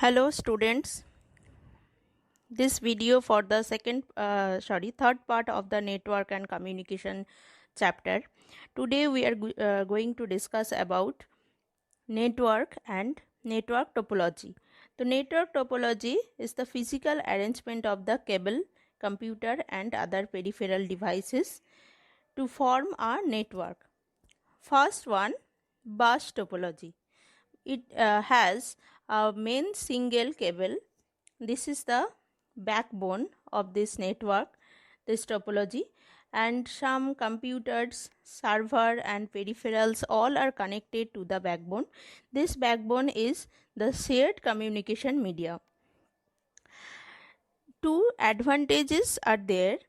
Hello students, this video for the third part of the network and communication chapter. Today we are going to discuss about network and network topology. The network topology is the physical arrangement of the cable, computer and other peripheral devices to form a network. First one, bus topology. It has a main single cable. This is the backbone of this network, this topology, and some computers, server and peripherals all are connected to the backbone. This backbone is the shared communication media. Two advantages are there.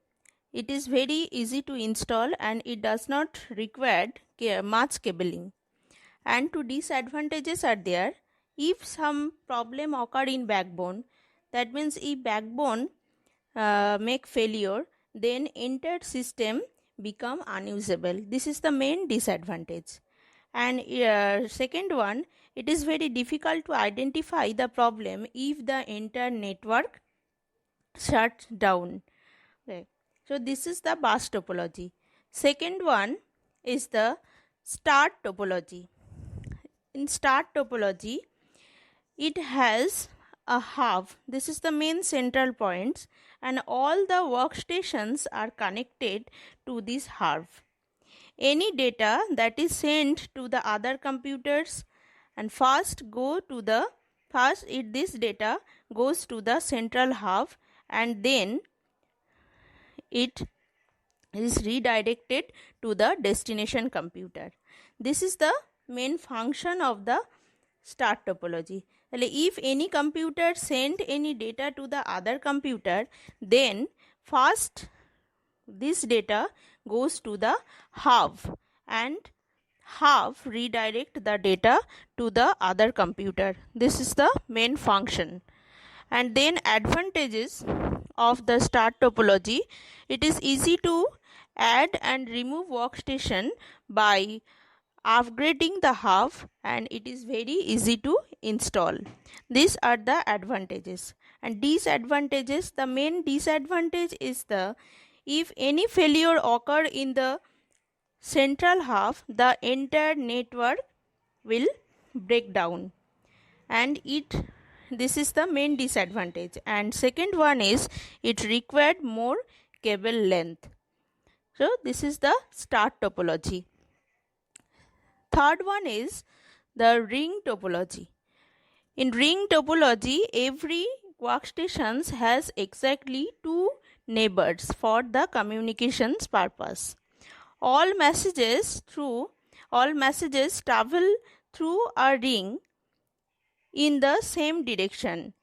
It is very easy to install and it does not require much cabling. And two disadvantages are there. If some problem occur in backbone, that means if backbone make failure, then entire system become unusable. This is the main disadvantage. And second one, it is very difficult to identify the problem if the entire network shuts down. Okay. So this is the bus topology. Second one is the star topology. In star topology, it has a hub. This is the main central points and all the workstations are connected to this hub. Any data that is sent to the other computers and this data goes to the central hub and then it is redirected to the destination computer. This is the main function of the star topology. If any computer send any data to the other computer, then first this data goes to the hub and hub redirect the data to the other computer. This is the main function. And then advantages of the star topology, it is easy to add and remove workstation by upgrading the hub and it is very easy to install. These are the advantages. And disadvantages, the main disadvantage is if any failure occur in the central hub, the entire network will break down and this is the main disadvantage. And second one is it required more cable length. So this is the star topology. Third one is the ring topology. In ring topology, every workstation has exactly two neighbors for the communications purpose. All messages travel through a ring in the same direction.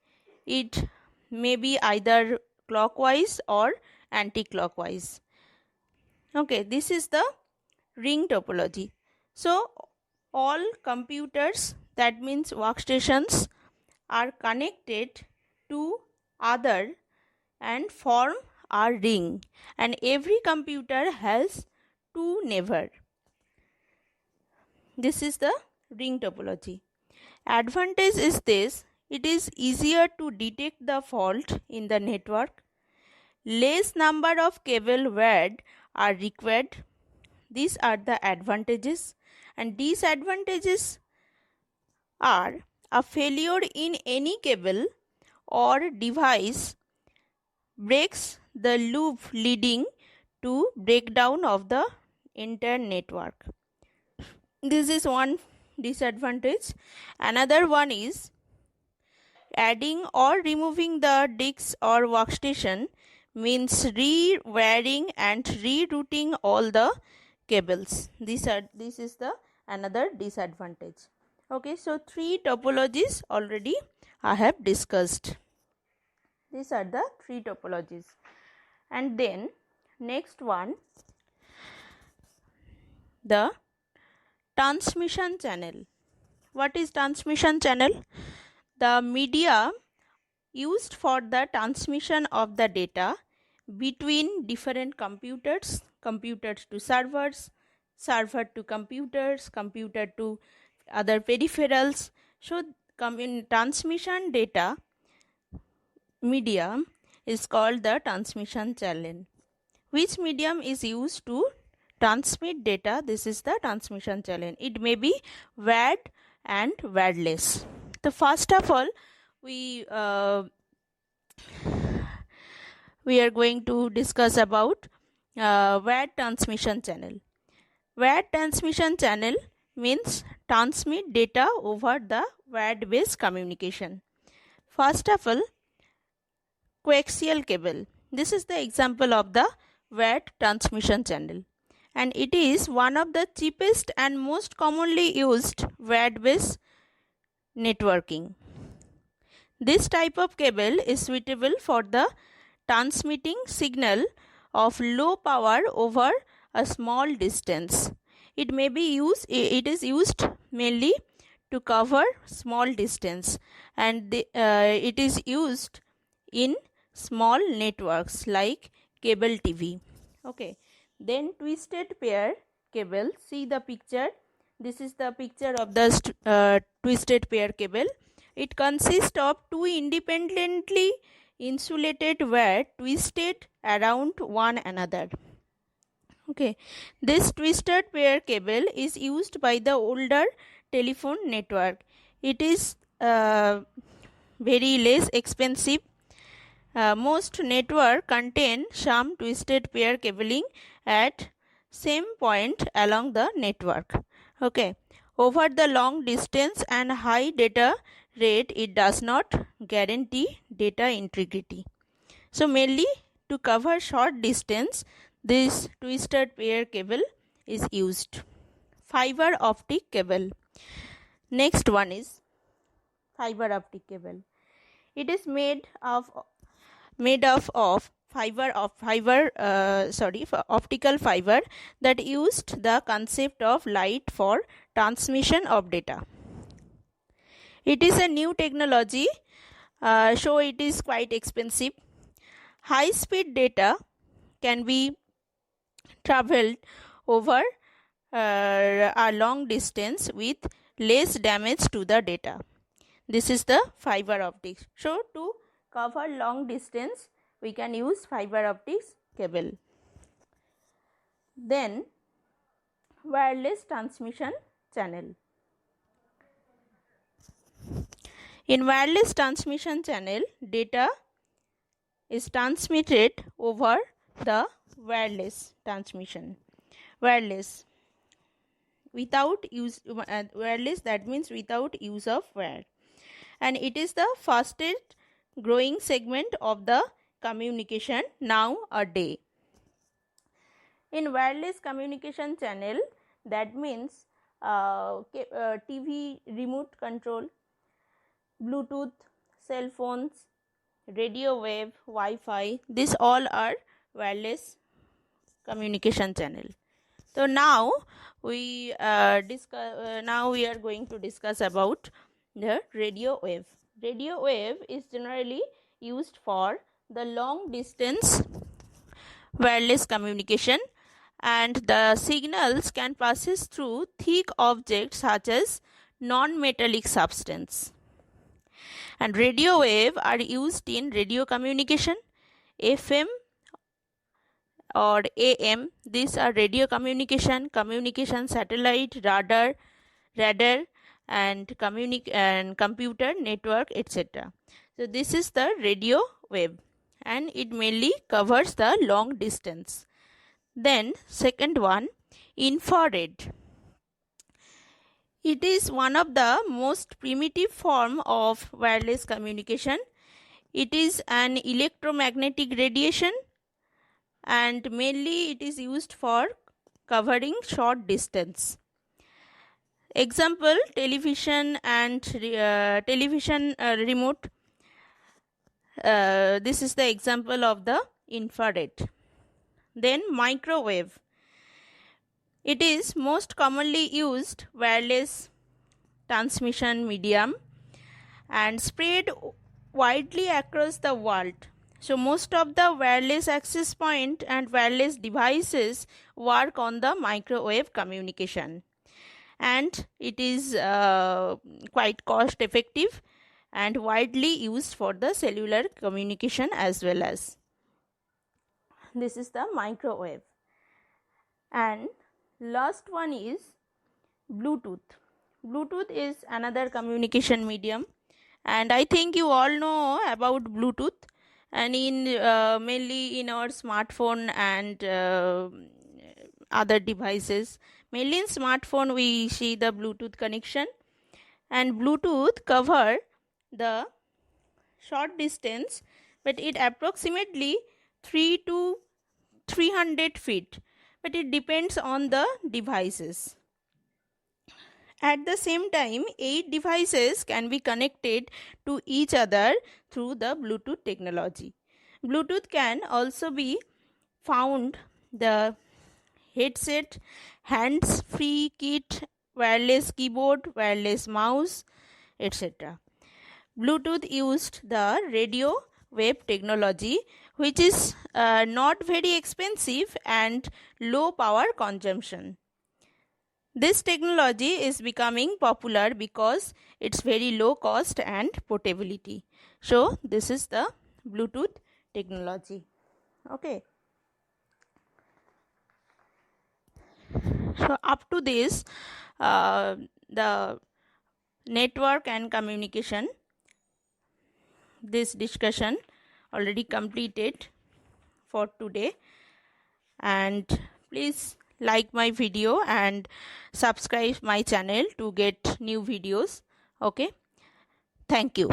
It may be either clockwise or anti-clockwise. Okay, this is the ring topology. So all computers, that means workstations, are connected to other and form a ring, and every computer has two neighbors. This is the ring topology. Advantage is this: it is easier to detect the fault in the network. Less number of cable wired are required. These are the advantages. And disadvantages are a failure in any cable or device breaks the loop leading to breakdown of the entire network. This is one disadvantage. Another one is adding or removing the disks or workstation means rewiring and rerouting all the cables. This is the another disadvantage. Okay, so three topologies already I have discussed. These are the three topologies. And then next one, the transmission channel. What is transmission channel? The media used for the transmission of the data between different computers, computers to servers, server to computers, computer to other peripherals. So transmission data medium is called the transmission channel. Which medium is used to transmit data? This is the transmission channel. It may be wired and wireless. So first of all, we are going to discuss about wired transmission channel. Wired transmission channel means transmit data over the wired based communication. First of all, coaxial cable. This is the example of the wired transmission channel, and it is one of the cheapest and most commonly used wired based networking. This type of cable is suitable for the transmitting signal of low power over a small distance. It is used mainly to cover small distance, and it is used in small networks like cable TV. Okay, then twisted pair cable. See the picture. This is the picture of the twisted pair cable. It consists of two independently insulated wire twisted around one another. Okay, this twisted pair cable is used by the older telephone network. It is very less expensive. Most network contain some twisted pair cabling at same point along the network. Okay, over the long distance and high data rate, it does not guarantee data integrity. So mainly to cover short distance, this twisted pair cable is used. Fiber optic cable. Next one is fiber optic cable. It is made of optical fiber that used the concept of light for transmission of data. It is a new technology, so it is quite expensive. High speed data can be traveled over a long distance with less damage to the data. This is the fiber optics. So to cover long distance, we can use fiber optics cable. Then wireless transmission channel. In wireless transmission channel, data is transmitted over the wireless transmission. Wireless without use wireless, that means without use of wire, and it is the fastest growing segment of the communication nowadays. In wireless communication channel, that means TV remote control, Bluetooth, cell phones, radio wave, Wi-Fi, these all are wireless communication channel. So now we are going to discuss about the radio wave. Radio wave is generally used for the long distance wireless communication, and the signals can passes through thick objects such as non-metallic substance. And radio wave are used in radio communication, FM or AM. These are radio communication, satellite, radar, and computer network, etc. So this is the radio wave, and it mainly covers the long distance. Then second one, infrared. It is one of the most primitive form of wireless communication. It is an electromagnetic radiation, and mainly it is used for covering short distance. Example, television and television remote. This is the example of the infrared. Then microwave. It is most commonly used wireless transmission medium and spread widely across the world. So most of the wireless access point and wireless devices work on the microwave communication. and it is quite cost effective and widely used for the cellular communication as well as. This is the microwave. And last one is Bluetooth. Bluetooth is another communication medium, and I think you all know about Bluetooth, and in mainly in our smartphone and other devices. Mainly in smartphone we see the Bluetooth connection, and Bluetooth cover the short distance, but it approximately 3 to 300 feet, but it depends on the devices. At the same time, 8 devices can be connected to each other through the Bluetooth technology. Bluetooth can also be found the headset, hands-free kit, wireless keyboard, wireless mouse, etc. Bluetooth used the radio wave technology, which is not very expensive and low power consumption. This technology is becoming popular because it's very low cost and portability. So this is the Bluetooth technology. Okay. So up to this, the network and communication, this discussion already completed for today, and please like my video and subscribe my channel to get new videos. Okay, thank you.